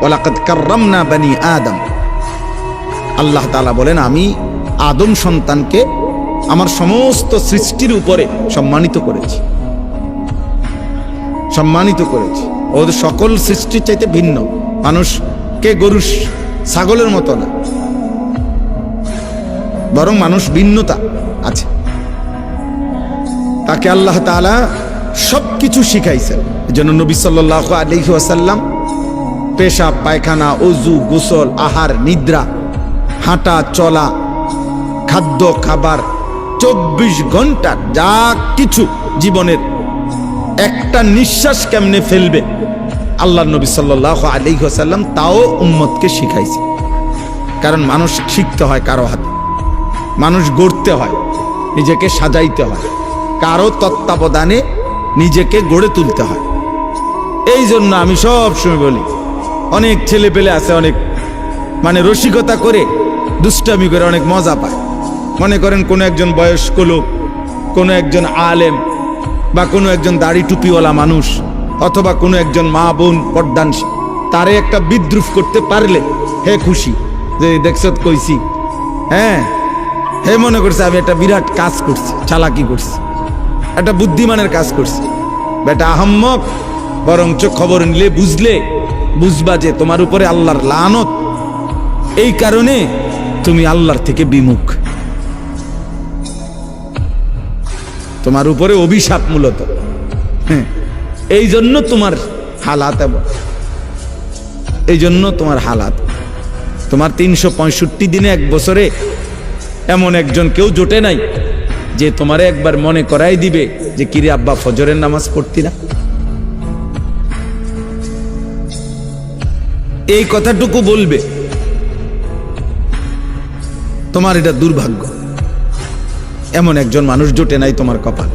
ওয়ালাকাদ কাররামনা বানি আদম। আল্লাহ তাআলা বলেন, আমি আদম সন্তানকে আমার সমস্ত সৃষ্টির উপরে সম্মানিত করেছি। সম্মানিত করেছি। ওদের সকল সৃষ্টির চাইতে ভিন্ন। মানুষকে গরু ছাগলের মতো না, বরং মানুষ ভিন্নতা আছে। তাকে আল্লাহ তাআলা সবকিছু শিখাইছেন। এজন্য নবী সাল্লাল্লাহু আলাইহি ওয়াসাল্লাম পেশাব পায়খানা, ওযু, গোসল, আহার, নিদ্রা, হাঁটা চলা, খাদ্য খাবার 24 ঘন্টা যা কিছু জীবনের একটা নিঃশ্বাস কেমনে ফেলবে আল্লাহ নবী সাল্লাল্লাহু আলাইহি ওয়াসাল্লাম তাও উম্মতকে শিখাইছে। কারণ মানুষ শিখতে হয় কারো হাতে, মানুষ গড়তে হয়, নিজেকে সাজাইতে হয়, কারো তত্ত্বাবধানে নিজেকে গড়ে তুলতে হয়। এই জন্য আমি সব সময় বলি, অনেক ছেলে পেলে আছে, অনেক রসিকতা করে দুষ্টামি করে অনেক মজা পায়। মনে করেন কোনো একজন বয়স্ক লোক, কোনো একজন আলেম বা কোনো একজন দাড়ি টুপিওয়ালা মানুষ অথবা কোনো একজন মা বোন পর্দানশী, তারে একটা বিদ্রুপ করতে পারলে হে খুশি যে দেখছ কইছি, হ্যাঁ হে মনে করছে আমি একটা বিরাট কাজ করছি, চালাকি করছি, একটা বুদ্ধিমানের কাজ করছি। বেটা আহম্মক, বরঞ্চ খবর নিলে বুঝবা যে তোমার উপরে আল্লাহর লানত, এই কারণে তুমি আল্লাহর থেকে বিমুখ, তোমার উপরে অভিশাপ মূলত। এই জন্য তোমার হালাত এমন, এই জন্য তোমার হালাত। তোমার 365 দিনে এক বছরে এমন একজন কেউ জোটে নাই যে তোমারে একবার মনে করাই দিবে যে কিরে আব্বা ফজরের নামাজ পড়তি না। এই কথাটুকু বলবে, তোমার এটা দুর্ভাগ্য, এমন একজন মানুষ জোটে নাই তোমার কপাল।